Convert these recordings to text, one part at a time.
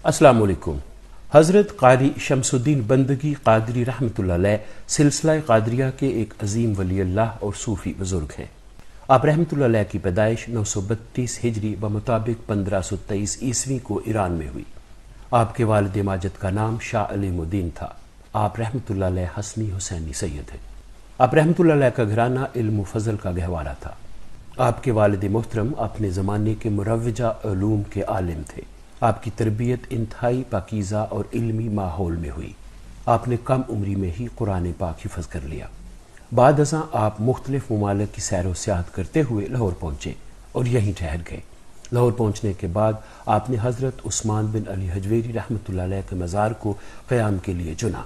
अस्सलाम वालेकुम। हज़रत क़ारी शम्सुद्दीन बंदगी क़ादरी रहमत उल्लाह अलैह सिलसिला क़ादरिया के एक अजीम वली अल्लाह और सूफ़ी बुज़ुर्ग हैं। आप रहमत उल्लाह अलैह की पैदाइश 932 हिजरी बमुताबिक 1523 ईस्वी को ईरान में हुई। आपके वालिद माजिद का नाम शाह अलीमुद्दीन था। आप रहमत उल्लाह अलैह हसनी हुसैनी सैयद हैं। आप रहमत उल्लाह अलैह का घराना इल्म फ़ज़ल का गहवारा था। आपके वालिद मोहतरम अपने ज़माने के मुरव्वजा उलूम के आलिम थे। आपकी तरबियत इंतहाई पाकीज़ा और इल्मी माहौल में हुई। आपने कम उम्री में ही कुरान पाक हिफ़्ज़ कर लिया। बाद अज़ां आप मुख्तलिफ ममालिक की सैर व सियाहत करते हुए लाहौर पहुँचे और यहीं ठहर गए। लाहौर पहुँचने के बाद आपने हज़रत उस्मान बिन अली हजवेरी रहमतुल्लाह अलैह के मज़ार को क़याम के लिए चुना।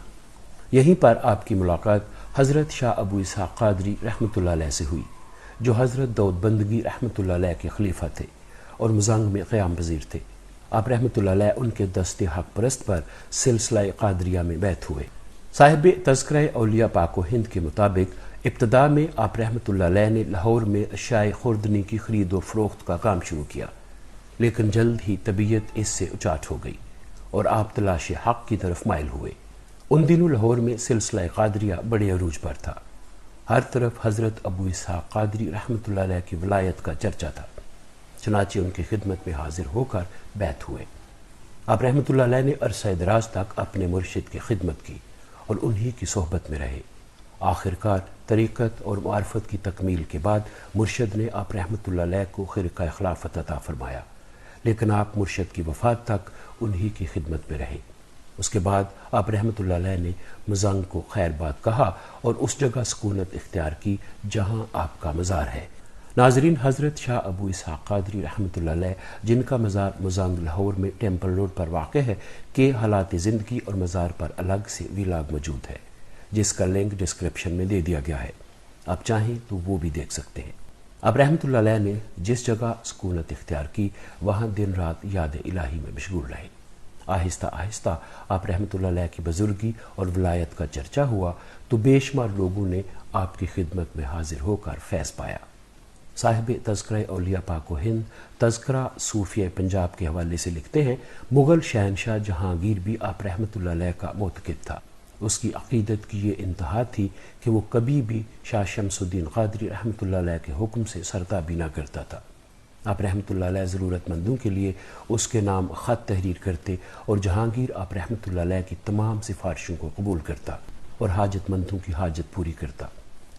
यहीं पर आपकी मुलाकात हज़रत शाह अबू इसहाक़ क़ादरी रहमतुल्लाह अलैह से हुई, जो हज़रत दाऊद बंदगी रहमतुल्लाह अलैह के खलीफा थे और मुज़ंग में क़याम पज़ीर थे। आप रहमतुल्लाह अलैह उनके दस्ते हक परस्त पर सिलसिला क़ादरिया में बैत हुए। साहिब तज़किरा औलिया पाक व हिंद के मुताबिक इब्तदा में आप रहमतुल्लाह अलैह ने लाहौर में अशाए खुर्दनी की खरीद व फरोख्त का काम शुरू किया, लेकिन जल्द ही तबीयत इससे उचाट हो गई और आप तलाश हक़ की तरफ माइल हुए। उन दिनों लाहौर में सिलसिला क़ादरिया बड़े अरूज पर था। हर तरफ हज़रत अबू इसहाक़ क़ादरी रहमतुल्लाह अलैह की वलायत का चर्चा था। चनाचे उनकी खिदमत में हाजिर होकर बैत हुए। आप रहमतुल्लाह अलैह ने अरसा दराज तक अपने मुर्शिद की खिदमत की और उन्हीं की सोहबत में रहे। आखिरकार तरीक़त और मार्फत की तकमील के बाद मुर्शिद ने आप रहमतुल्लाह अलैह को खिरक़ा खिलाफत अता फरमाया, लेकिन आप मुर्शिद की वफ़ात तक उन्हीं की खिदमत में रहे। उसके बाद आप रहमतुल्लाह अलैह ने मुज़ंग को खैरबाद कहा और उस जगह सकूनत इख्तियार की जहाँ आपका मज़ार है। नाज़रीन, हज़रत शाह अबू इसहाक़ क़ादरी रहमतुल्लाह अलैह, जिनका मज़ार मुज़ंग लाहौर में टेम्पल रोड पर वाक़ है, के हालात ज़िंदगी और मज़ार पर अलग से वीलाग मौजूद है, जिसका लिंक डिस्क्रिप्शन में दे दिया गया है। आप चाहें तो वो भी देख सकते हैं। आप रहमतुल्लाह अलैह ने जिस जगह सकूनत इख्तियार की, वहाँ दिन रात याद इलाही में मशगूल रहे। आहिस्ता आहिस्ता आप रहमतुल्लाह अलैह की बुज़ुर्गी और विलायत का चर्चा हुआ तो बेशुमार लोगों ने आपकी खिदमत में हाजिर होकर फैज़ पाया। साहिब तज़किरा औलिया पाक व हिंद तज़किरा सूफ़िया पंजाब के हवाले से लिखते हैं, मुग़ल शहनशाह जहांगीर भी आप रहमतुल्लाह अलैह का मोतक़िद था। उसकी अक़ीदत की ये इंतहा थी कि वो कभी भी शाह शम्सुद्दीन क़ादरी रहमतुल्लाह अलैह के हुक्म से सरताबी न करता था। आप रहमतुल्लाह अलैह ज़रूरतमंदों के लिए उसके नाम ख़त तहरीर करते और जहांगीर आप रहमतुल्लाह अलैह की तमाम सिफारिशों को कबूल करता और हाजतमंदों की हाजत पूरी करता।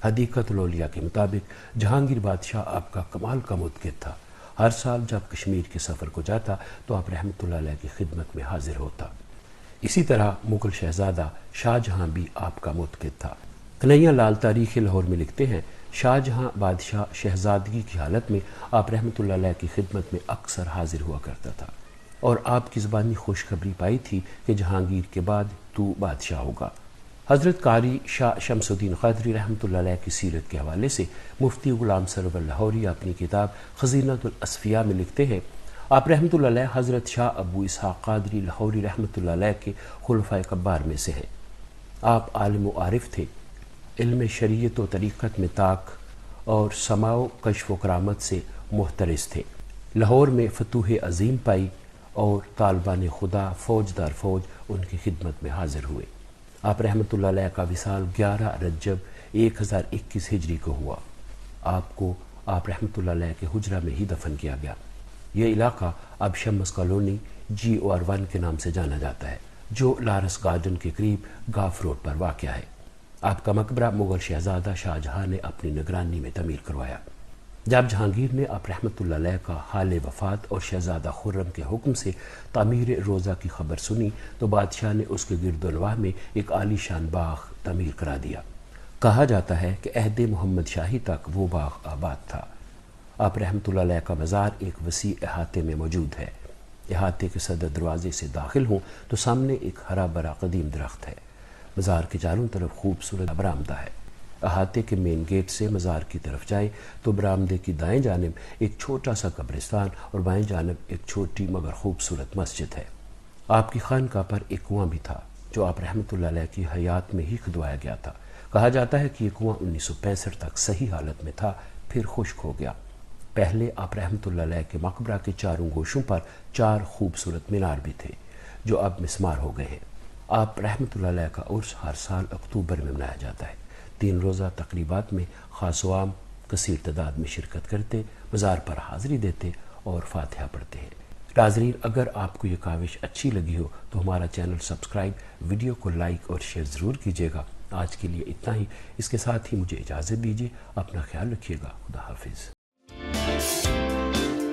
हदीक़तुल औलिया के मुताबिक जहांगीर बादशाह आपका कमाल का मुतक़िद था। हर साल जब कश्मीर के सफ़र को जाता तो आप रहमतुल्लाह अलैह की खिदमत में हाजिर होता। इसी तरह मुग़ल शहज़ादा शाहजहाँ भी आपका मुतक़िद था। कन्हैया लाल तारीख़ लाहौर में लिखते हैं, शाहजहाँ बादशाह शहज़ादगी की हालत में आप रहमतुल्लाह अलैह की खिदमत में अक्सर हाजिर हुआ करता था और आपकी ज़बानी खुशखबरी पाई थी कि जहांगीर के बाद तू बादशाह होगा। हज़रत क़ारी शाह शम्सुद्दीन क़ादरी रहमतुल्लाह अलैह की सीरत के हवाले से मुफ्ती ग़ुलाम सरवर लाहौरी अपनी किताब ख़ज़ीनतुल असफ़िया में लिखते हैं, आप रहमतुल्लाह अलैह हज़रत शाह अबू इसहाक़ क़ादरी लाहौरी रहमतुल्लाह अलैह के खुलफ़ाए कब्बार में से हैं। आप आलिम व आरिफ थे, इल्म शरीयत व तरीक़त में ताक और समाओ कश्फ़ व करामत से मुहतरस थे। लाहौर में फ़तूह अज़ीम पाई और तालिबान खुदा फ़ौजदार फ़ौज उनकी खिदमत में हाजिर हुए। आप रहमतुल्लाह अलैह का विसाल 11 रजब 1021 हिजरी को हुआ। आपको आप रहमतुल्लाह अलैह के हुजरा में ही दफन किया गया। ये इलाका अब शम्स कॉलोनी GOR1 के नाम से जाना जाता है, जो लारस गार्डन के करीब गाफ रोड पर वाक़या है। आपका मकबरा मुग़ल शहज़ादा शाहजहाँ ने अपनी निगरानी में तमीर करवाया। जब जहांगीर ने आप रहमतुल्लाह अलैह का हाल वफ़ात और शहज़ादा खुर्रम के हुक्म से तामीर रोज़ा की खबर सुनी तो बादशाह ने उसके गिरदोनवाह में एक आलीशान बाग तमीर करा दिया। कहा जाता है कि अहद मोहम्मद शाही तक वो बाग आबाद था। आप रहमतुल्लाह अलैह का मज़ार एक वसी अहाते में मौजूद है। अहाते के सदर दरवाज़े से दाखिल हों तो सामने एक हरा भरा कदीम दरख्त है। मज़ार के चारों तरफ खूबसूरत बरामदा है। अहाते के मेन गेट से मज़ार की तरफ जाए तो बरामदे की दाएं जानिब एक छोटा सा कब्रिस्तान और बाएं जानिब एक छोटी मगर खूबसूरत मस्जिद है। आपकी खानका पर एक कुआं भी था, जो आप रहमतुल्लाह अलैह की हयात में ही खुदवाया गया था। कहा जाता है कि ये कुआं 1965 तक सही हालत में था, फिर खुश्क हो गया। पहले आप रहमतुल्लाह अलैह के मकबरा के चारों गोशों पर 4 खूबसूरत मीनार भी थे, جو اب مسمار ہو گئے ہیں۔ آپ رحمۃ اللہ علیہ کا عرس ہر سال اکتوبر میں منایا جاتا ہے۔ 3 روزہ تقریبات میں خاص و عام کثیر تعداد میں شرکت کرتے، مزار پر حاضری دیتے اور فاتحہ پڑھتے ہیں۔ ناظرین، اگر آپ کو یہ کاوش اچھی لگی ہو تو ہمارا چینل سبسکرائب، ویڈیو کو لائک اور شیئر ضرور کیجیے گا۔ آج کے لیے اتنا ہی، اس کے ساتھ ہی مجھے اجازت دیجیے۔ اپنا خیال رکھیے گا۔ خدا حافظ۔